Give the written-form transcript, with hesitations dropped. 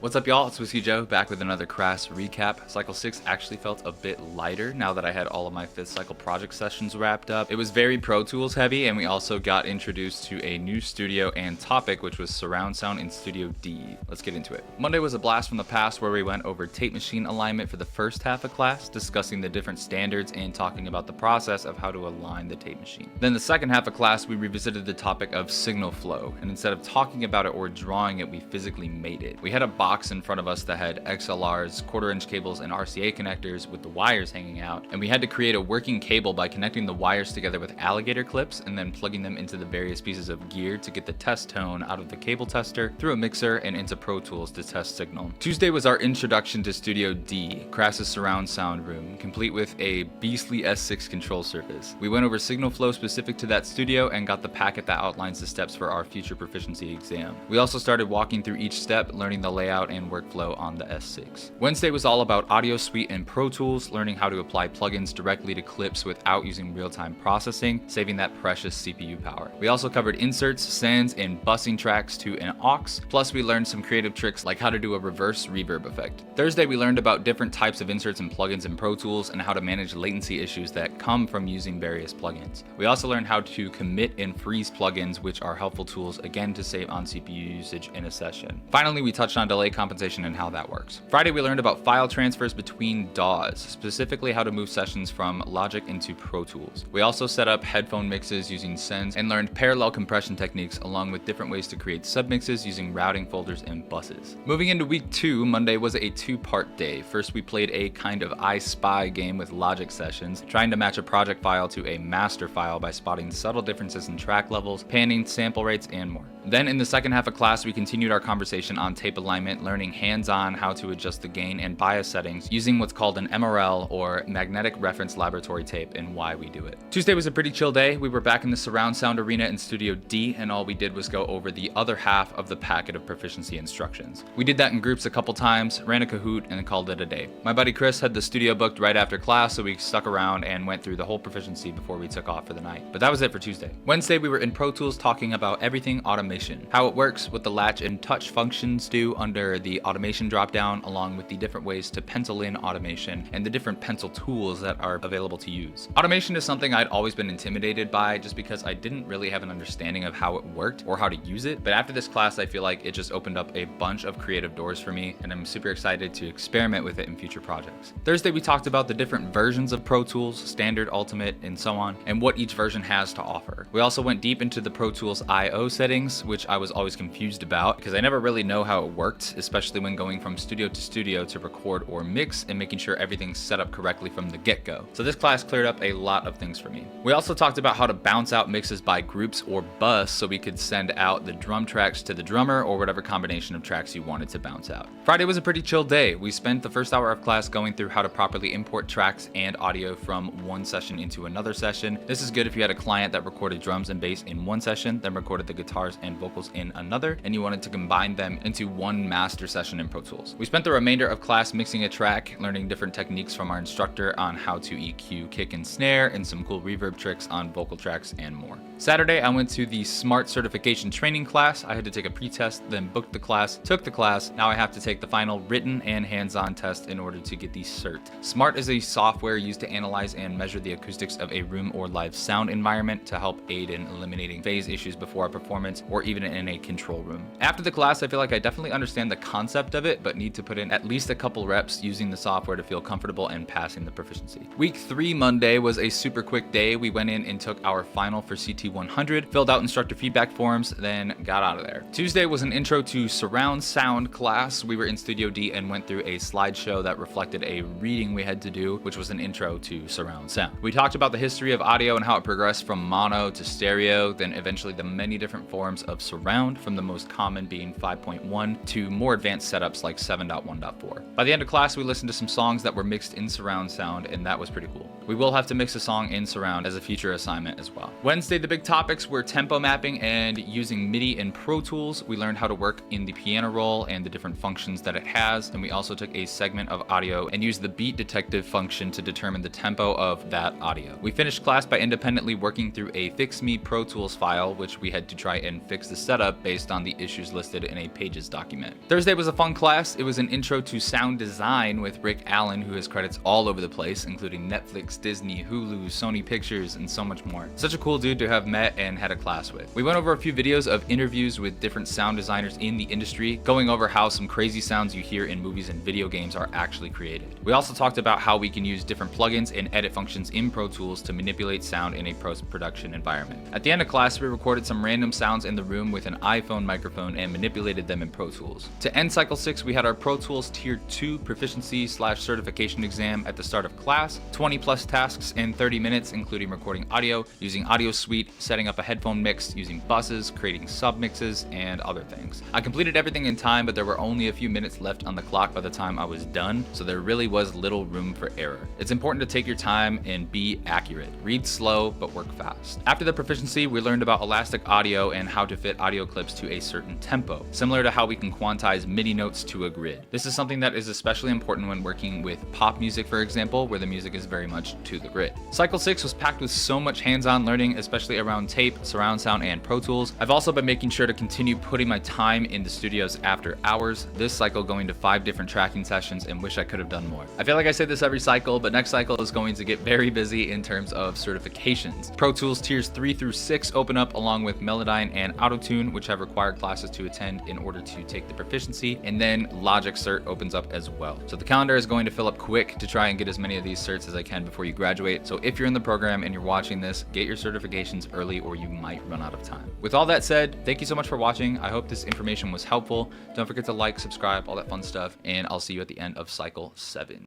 What's up, y'all? It's Whiskey Joe back with another CRAS recap. Cycle 6 actually felt a bit lighter now that I had all of my 5th cycle project sessions wrapped up. It was very Pro Tools heavy, and we also got introduced to a new studio and topic, which was surround sound in Studio D. Let's get into it. Monday was a blast from the past where we went over tape machine alignment for the first half of class, discussing the different standards and talking about the process of how to align the tape machine. Then the second half of class, we revisited the topic of signal flow, and instead of talking about it or drawing it, we physically made it. We had a box in front of us that had XLRs, quarter-inch cables, and RCA connectors with the wires hanging out, and we had to create a working cable by connecting the wires together with alligator clips and then plugging them into the various pieces of gear to get the test tone out of the cable tester through a mixer and into Pro Tools to test signal. Tuesday was our introduction to Studio D, CRAS's surround sound room, complete with a beastly S6 control surface. We went over signal flow specific to that studio and got the packet that outlines the steps for our future proficiency exam. We also started walking through each step, learning the layout and workflow on the S6. Wednesday was all about Audio Suite and Pro Tools, learning how to apply plugins directly to clips without using real-time processing, saving that precious CPU power. We also covered inserts, sends, and busing tracks to an aux, plus we learned some creative tricks like how to do a reverse reverb effect. Thursday we learned about different types of inserts and plugins in Pro Tools and how to manage latency issues that come from using various plugins. We also learned how to commit and freeze plugins, which are helpful tools again to save on CPU usage in a session. Finally, we touched on delay compensation and how that works. Friday, we learned about file transfers between DAWs, specifically how to move sessions from Logic into Pro Tools. We also set up headphone mixes using sends and learned parallel compression techniques along with different ways to create submixes using routing folders and buses. Moving into week 2, Monday was a 2-part day. First, we played a kind of I Spy game with Logic sessions, trying to match a project file to a master file by spotting subtle differences in track levels, panning, sample rates, and more. Then in the second half of class, we continued our conversation on tape alignment, learning hands-on how to adjust the gain and bias settings using what's called an MRL or magnetic reference laboratory tape and why we do it. Tuesday was a pretty chill day. We were back in the surround sound arena in Studio D, and all we did was go over the other half of the packet of proficiency instructions. We did that in groups a couple times, ran a Kahoot, and called it a day. My buddy Chris had the studio booked right after class, so we stuck around and went through the whole proficiency before we took off for the night. But that was it for Tuesday. Wednesday, we were in Pro Tools talking about everything automation, how it works, what the latch and touch functions do under the automation dropdown, along with the different ways to pencil in automation and the different pencil tools that are available to use. Automation is something I'd always been intimidated by just because I didn't really have an understanding of how it worked or how to use it. But after this class, I feel like it just opened up a bunch of creative doors for me, and I'm super excited to experiment with it in future projects. Thursday, we talked about the different versions of Pro Tools, Standard, Ultimate, and so on, and what each version has to offer. We also went deep into the Pro Tools I/O settings, which I was always confused about because I never really know how it worked, especially when going from studio to studio to record or mix and making sure everything's set up correctly from the get-go. So this class cleared up a lot of things for me. We also talked about how to bounce out mixes by groups or bus so we could send out the drum tracks to the drummer or whatever combination of tracks you wanted to bounce out. Friday was a pretty chill day. We spent the first hour of class going through how to properly import tracks and audio from one session into another session. This is good if you had a client that recorded drums and bass in one session, then recorded the guitars and vocals in another, and you wanted to combine them into one master session in Pro Tools. We spent the remainder of class mixing a track, learning different techniques from our instructor on how to EQ kick and snare, and some cool reverb tricks on vocal tracks and more. Saturday, I went to the Smart certification training class. I had to take a pre-test, then booked the class, took the class. Now I have to take the final written and hands-on test in order to get the cert. Smart is a software used to analyze and measure the acoustics of a room or live sound environment to help aid in eliminating phase issues before a performance or even in a control room. After the class, I feel like I definitely understand the concept of it, but need to put in at least a couple reps using the software to feel comfortable and passing the proficiency. Week 3 Monday was a super quick day. We went in and took our final for CT100, filled out instructor feedback forms, then got out of there. Tuesday was an intro to surround sound class. We were in Studio D and went through a slideshow that reflected a reading we had to do, which was an intro to surround sound. We talked about the history of audio and how it progressed from mono to stereo, then eventually the many different forms of surround, from the most common being 5.1 to more advanced setups like 7.1.4. By the end of class, we listened to some songs that were mixed in surround sound, and that was pretty cool. We will have to mix a song in surround as a future assignment as well. Wednesday, the big topics were tempo mapping and using MIDI in Pro Tools. We learned how to work in the piano roll and the different functions that it has, and we also took a segment of audio and used the beat detective function to determine the tempo of that audio. We finished class by independently working through a Fix Me Pro Tools file, which we had to try and fix the setup based on the issues listed in a Pages document. Thursday was a fun class. It was an intro to sound design with Rick Allen, who has credits all over the place, including Netflix, Disney, Hulu, Sony Pictures, and so much more. Such a cool dude to have met and had a class with. We went over a few videos of interviews with different sound designers in the industry, going over how some crazy sounds you hear in movies and video games are actually created. We also talked about how we can use different plugins and edit functions in Pro Tools to manipulate sound in a post-production environment. At the end of class, we recorded some random sounds in the room with an iPhone microphone and manipulated them in Pro Tools. To end Cycle 6, we had our Pro Tools Tier 2 proficiency/certification exam at the start of class, 20 plus tasks in 30 minutes, including recording audio, using Audio Suite, setting up a headphone mix, using buses, creating submixes, and other things. I completed everything in time, but there were only a few minutes left on the clock by the time I was done, so there really was little room for error. It's important to take your time and be accurate. Read slow, but work fast. After the proficiency, we learned about elastic audio and how to fit audio clips to a certain tempo, similar to how we can quantize MIDI notes to a grid. This is something that is especially important when working with pop music, for example, where the music is very much to the grid. Cycle 6 was packed with so much hands-on learning, especially around tape, surround sound, and Pro Tools. I've also been making sure to continue putting my time in the studios after hours, this cycle going to 5 different tracking sessions, and wish I could have done more. I feel like I say this every cycle, but next cycle is going to get very busy in terms of certifications. Pro Tools Tiers 3 through 6 open up along with Melodyne and Autotune, which have required classes to attend in order to take the proficiency, and then Logic Cert opens up as well. So the calendar is going to fill up quick to try and get as many of these certs as I can before you graduate. So if you're in the program and you're watching this, get your certifications early or you might run out of time. With all that said, thank you so much for watching. I hope this information was helpful. Don't forget to like, subscribe, all that fun stuff, and I'll see you at the end of Cycle 7.